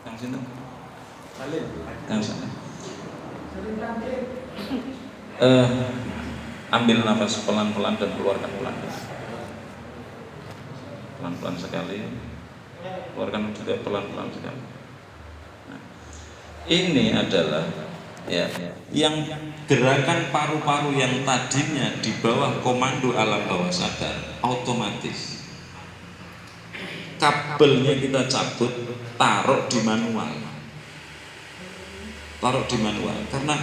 Yang sini. Yang sana. Ambil nafas pelan-pelan dan keluarkan pelan-pelan. Pelan-pelan sekali. Keluarkan juga pelan-pelan sekali. Nah, ini adalah ya yang gerakan paru-paru yang tadinya di bawah komando alam bawah sadar, otomatis kabelnya kita cabut, taruh di manual, karena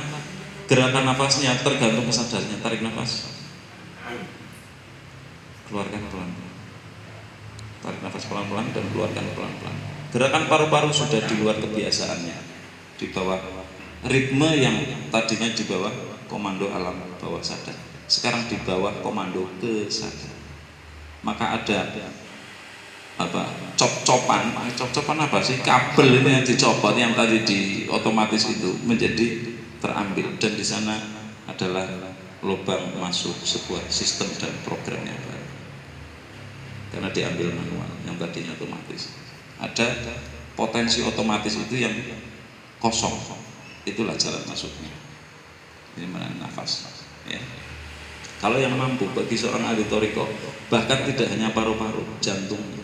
gerakan nafasnya tergantung kesadarannya. Tarik nafas, keluarkan pelan-pelan, tarik nafas pelan-pelan dan keluarkan pelan-pelan. Gerakan paru-paru sudah di luar kebiasaannya, di bawah ritme yang tadinya di bawah komando alam bawah sadar, sekarang di bawah komando kesadaran. Maka ada apa, cop-copan apa sih, kabel itu yang dicopot yang tadi di otomatis itu menjadi terambil, dan di sana adalah lubang masuk sebuah sistem dan program yang baru karena diambil manual yang tadinya otomatis. Ada potensi otomatis itu yang kosong, itulah jalan masuknya. Ini menahan nafas ya. Kalau yang mampu bagi seorang ahli thoriko, bahkan tidak hanya paru-paru, jantung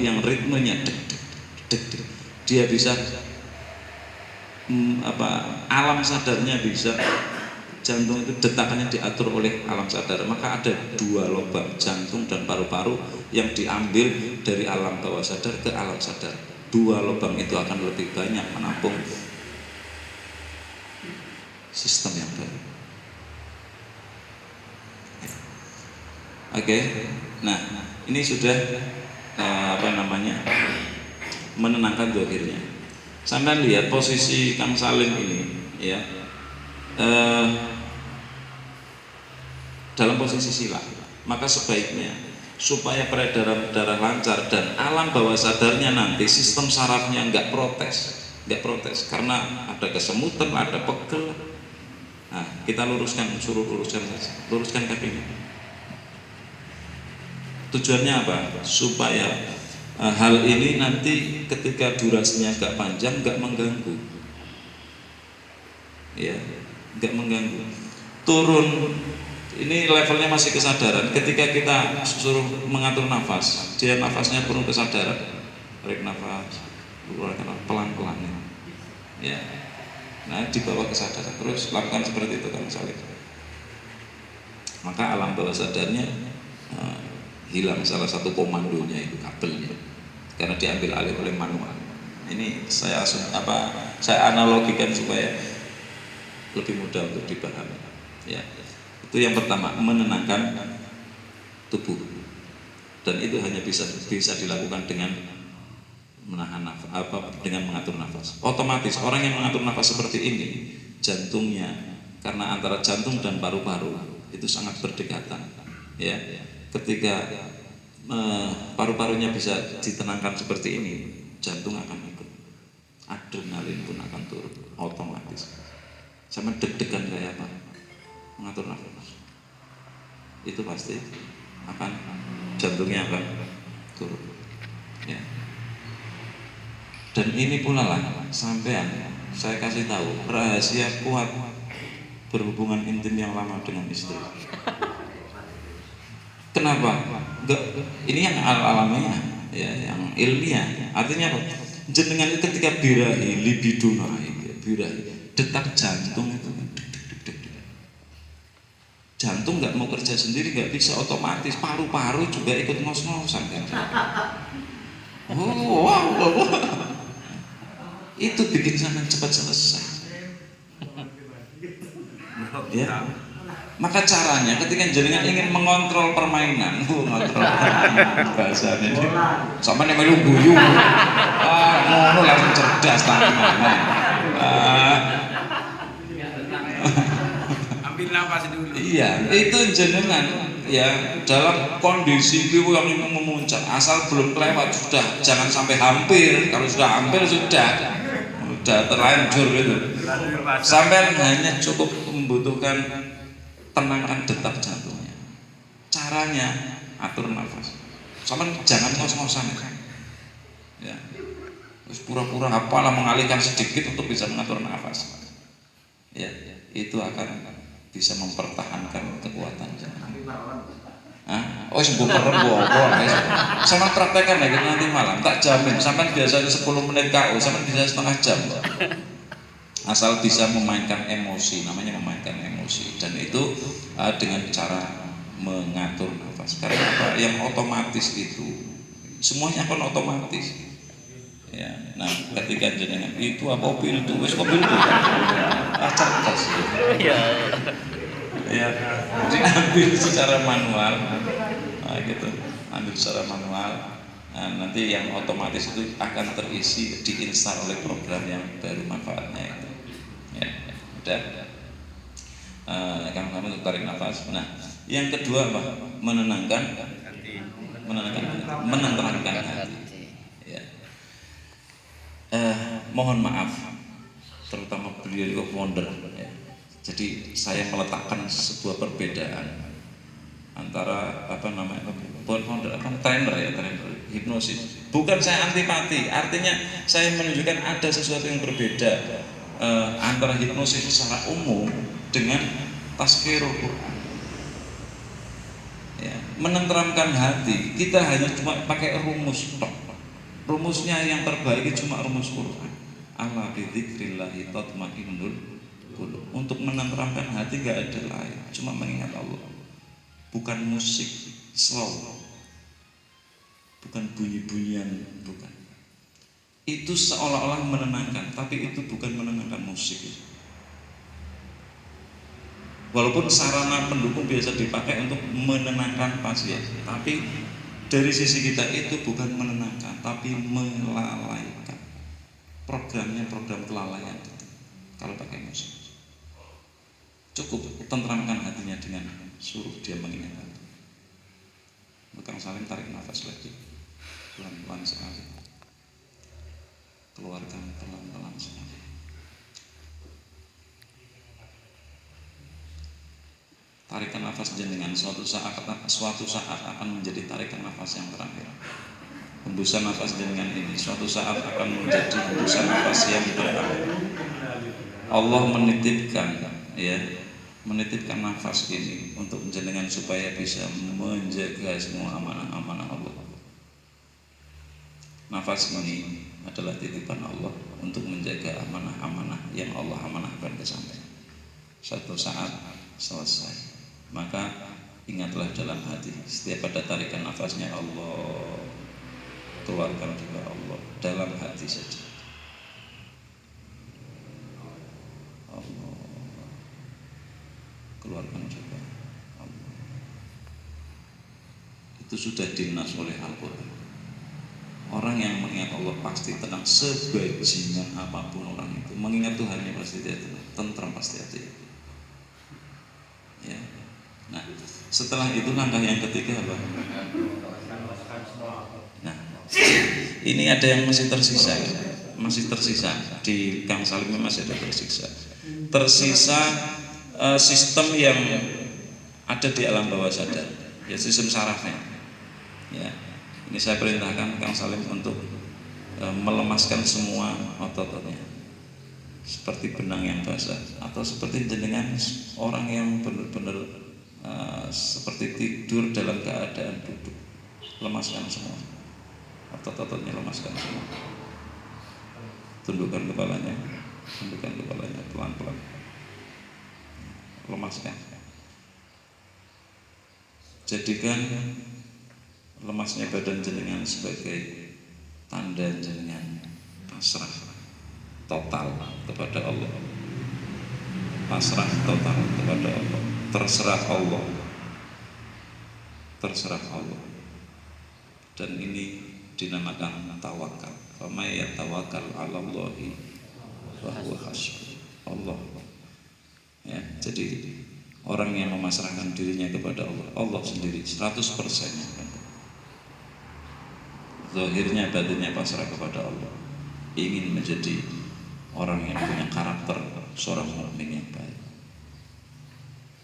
yang ritmenya deg deg deg deg, dia bisa alam sadarnya bisa, jantung itu detakannya diatur oleh alam sadar. Maka ada dua lubang, jantung dan paru-paru, yang diambil dari alam bawah sadar ke alam sadar. Dua lubang itu akan lebih banyak menampung sistem yang baru. Oke. Nah, ini sudah menenangkan dohirnya. Sampai lihat posisi Kang Salim ini ya, dalam posisi sila. Maka sebaiknya supaya peredaran darah lancar dan alam bawah sadarnya nanti sistem sarafnya nggak protes karena ada kesemutan, ada pegel. Nah, kita suruh luruskan kakinya. Tujuannya apa? Supaya hal ini nanti ketika durasinya agak panjang nggak mengganggu, ya, nggak mengganggu. Turun, ini levelnya masih kesadaran. Ketika kita suruh mengatur nafas, dia nafasnya penuh kesadaran, tarik nafas, keluarkan pelan-pelan, ya. Nah, di bawah kesadaran terus lakukan seperti itu kan Salih. Maka alam bawah sadarnya hilang salah satu komandonya, itu kabelnya, karena diambil alih oleh manual. Ini saya analogikan supaya lebih mudah untuk dipahami. Ya, itu yang pertama, menenangkan tubuh, dan itu hanya bisa dilakukan dengan menahan nafas, dengan mengatur nafas. Otomatis orang yang mengatur nafas seperti ini, jantungnya, karena antara jantung dan paru-paru itu sangat berdekatan. Ya, ketika paru-parunya bisa ditenangkan seperti ini, jantung akan ikut, adrenalin pun akan turun otomatis. Sama deg-degan kayak apa, mengatur nafas, itu pasti akan, jantungnya akan turun. Ya. Dan ini pula lah sampean, saya kasih tahu rahasia kuat berhubungan intim yang lama dengan istri. Kenapa? Ini yang alamiah, ya, yang ilmiah. Artinya apa? Jenengan itu ketika birahi, libido naik, birahi, detak jantung itu, jantung nggak mau kerja sendiri, nggak bisa, otomatis paru-paru juga ikut ngos-ngosan kan? Wow. Itu bikin sampean cepat selesai. Ya. Maka caranya ketika jenengan ingin mengontrol permainan, bahasanya ini, sama nih melu guyu, ngono langsung cerdas tangan. Ambil nafas dulu. Iya, itu jenengan ya dalam kondisi itu yang memuncak, asal belum kelewat sudah, jangan sampai hampir. Kalau sudah hampir sudah terlanjur gitu. Sampai hanya cukup membutuhkan tenangkan detak jantungnya. Caranya atur nafas. Sama jangan ngos-ngosan. Ya, terus pura-pura apalah mengalihkan sedikit untuk bisa mengatur nafas. Ya, itu akan bisa mempertahankan kekuatan jantung. Oh, sembuh merem apa? Sama praktekkan lagi nanti malam, tak jamin. Sampai biasanya 10 menit KO, sampai bisa setengah jam. Asal bisa memainkan emosi, namanya memainkan emosi, dan itu dengan cara mengatur nafas. Karena apa? Yang otomatis itu semuanya kan otomatis. Ya, nah ketika jenengan itu apa pil itu, wes mobil itu, cerdas. Ya, diambil secara manual, nah, gitu, ambil secara manual. Nah, nanti yang otomatis itu akan terisi diinstal oleh program yang baru manfaatnya itu. Ya, udah. Kamu untuk tarik nafas. Nah, yang kedua apa? Menenangkan hati. Ya. Mohon maaf, terutama beliau founder. Ya. Jadi saya meletakkan sebuah perbedaan antara founder trainer hipnosis. Bukan saya antipati, artinya saya menunjukkan ada sesuatu yang berbeda antara hipnosis secara umum dengan tazkirul Quran. Ya, menenteramkan hati, kita hanya cuma pakai rumus tok. Rumusnya yang terbaik cuma rumus Quran. Ala bidzikrillahi tatmainnul qulub. Untuk menenteramkan hati gak ada lain, cuma mengingat Allah. Bukan musik slow, bukan bunyi-bunyian, bukan. Itu seolah-olah menenangkan, tapi itu bukan menenangkan musik. Walaupun sarana pendukung biasa dipakai untuk menenangkan pasien, tapi dari sisi kita itu bukan menenangkan, tapi melalaikan. Programnya program kelalaian itu. Kalau pakai musik, cukup tentramkan hatinya dengan suruh dia mengingat Allah. Kang Salim tarik nafas lagi, pelan-pelan sekali, keluarkan pelan-pelan sekali. Tarikan nafas jenengan suatu saat akan menjadi tarikan nafas yang terakhir. Hembusan nafas jenengan ini suatu saat akan menjadi hembusan nafas yang terakhir. Allah menitipkan nafas ini untuk jenengan supaya bisa menjaga semua amanah-amanah Allah. Nafas ini adalah titipan Allah untuk menjaga amanah-amanah yang Allah amanahkan ke sampai. Suatu saat selesai, maka ingatlah dalam hati, setiap ada tarikan nafasnya Allah, keluarkan juga Allah dalam hati saja. Allah, keluarkan juga Allah. Itu sudah dinas oleh Al-Quran. Orang yang mengingat Allah pasti tenang, sebajingan apapun orang itu mengingat Tuhannya pasti dia tenang, pasti hati. Ya. Nah, setelah itu langkah yang ketiga apa? Nah, ini ada yang masih tersisa di Kang Salim, masih ada tersisa sistem yang ada di alam bawah sadar, ya sistem sarafnya. Ya, ini saya perintahkan Kang Salim untuk melemaskan semua otot-ototnya, seperti benang yang basah, atau seperti jenengan orang yang benar-benar seperti tidur dalam keadaan duduk. Lemaskan semua otot-ototnya, lemaskan semua. Tundukkan kepalanya pelan-pelan, lemaskan. Jadikan lemasnya badan jenengan sebagai tanda jenengan pasrah total kepada Allah. Pasrah total kepada Allah. Terserah Allah. Dan ini dinamakan tawakal. Famay yatawakkal 'alallahi fa huwa hasbuh. Allah. Ya, jadi orang yang memasrahkan dirinya kepada Allah, Allah sendiri 100%-nya. Zahirnya batinnya pasrah kepada Allah, ingin menjadi orang yang punya karakter seorang mukmin yang baik.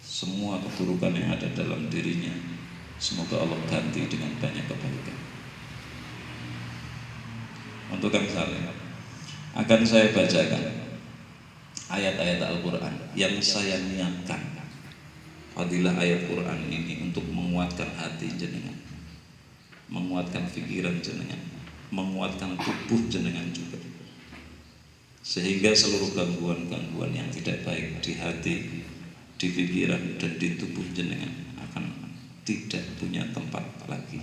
Semua keburukan yang ada dalam dirinya semoga Allah ganti dengan banyak kebaikan. untuk Kang Saleh akan saya bacakan ayat-ayat Al-Quran yang saya niatkan fadilah ayat Quran ini untuk menguatkan hati jenengan, menguatkan pikiran jenengan, menguatkan tubuh jenengan juga, sehingga seluruh gangguan-gangguan yang tidak baik di hati, di pikiran dan di tubuh jenengan akan tidak punya tempat lagi,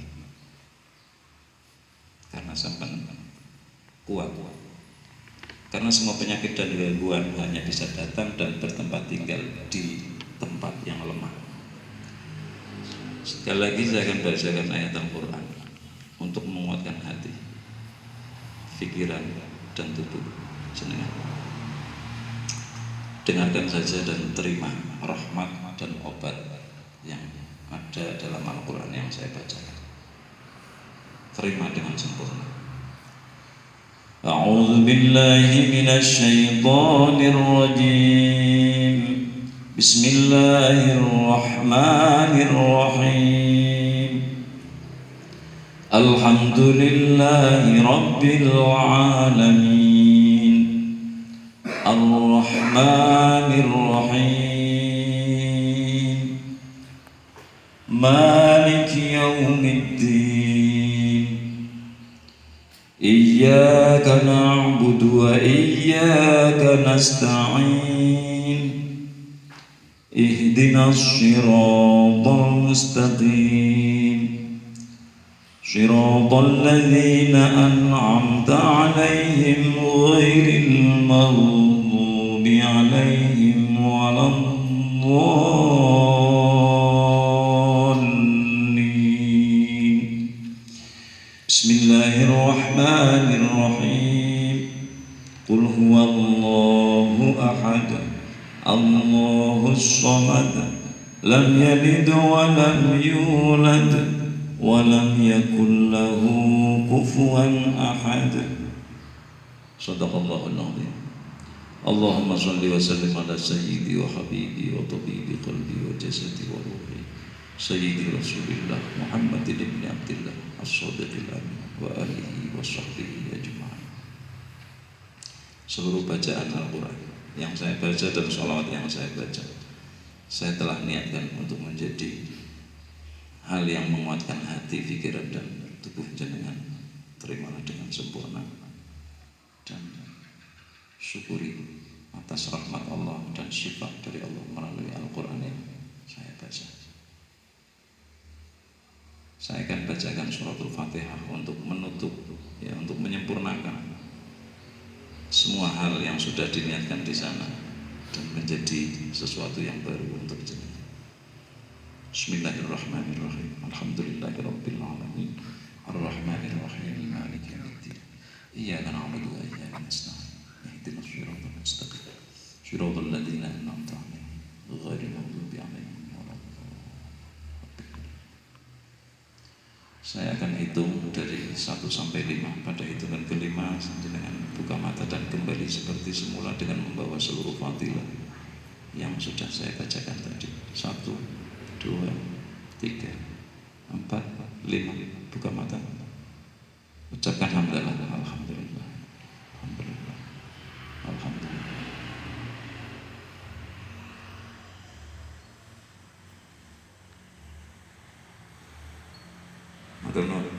karena sampai kuat. Karena semua penyakit dan gangguan hanya bisa datang dan bertempat tinggal di tempat yang lemah. Sekali lagi saya akan bacakan ayat Al-Quran untuk menguatkan hati, pikiran dan tubuh jenengan. Dengarkan saja dan terima rahmat dan obat yang ada dalam Al-Quran yang saya bacakan. Terima dengan sempurna. A'udzu billahi minasy syaithanir rajim. Bismillahirrahmanirrahim. Alhamdulillahi rabbil alamin. Ar-Rahmanir Rahim. Maliki yaumiddin. Iyyaka na'budu wa iyyaka nasta'in. Ihdinas siratal mustaqim. Siratal ladzina an'amta 'alaihim ghairil maghdubi 'alaihim waladdallin. Bismillahirrahmanirrahim. Qul huwallahu ahad, Allahus samad, lam yalid wa lam yulad wa lam yakul lahu kufuwan ahad. Shadaqallahul azim. Allahumma shalli wa sallim ala sayyidi wa habibi wa tabibi qalbi wa jasadi wa ruhi sayyidi Rasulillah Muhammad ibn Abdillah as-sadiqil amin wa alihi wa sahbihi ajma'in. Seluruh bacaan Al-Quran yang saya baca dan sholawat yang saya baca, saya telah niatkan untuk menjadi hal yang menguatkan hati, pikiran dan tubuh jenengan. Terimalah dengan sempurna dan syukuri atas rahmat Allah dan sifat dari Allah melalui Al-Quran yang saya baca. Saya akan bacakan suratul Fatihah untuk menutup, ya, untuk menyempurnakan semua hal yang sudah diniatkan di sana dan menjadi sesuatu yang baru untuk jenengan. Bismillahirrahmanirrahim. Alhamdulillahirabbil alamin. Arrahmanir rahim. Maliki yaumiddin. Iyyaka na'budu wa iyyaka nasta'in. Ihdinas siratal mustaqim. Siratal ladzina an'amta 'alaihim ghairil maghdubi 'alaihim waladdallin. Saya akan hitung dari 1 sampai 5. Pada hitungan kelima jenengan buka mata dan kembali seperti semula dengan membawa seluruh fadilah yang sudah saya bacakan tadi. 1, 2, 3, 4, 5. Buka mata. Ucapkan hamdalah. Alhamdulillah. Alhamdulillah. Alhamdulillah. Matur nuwun.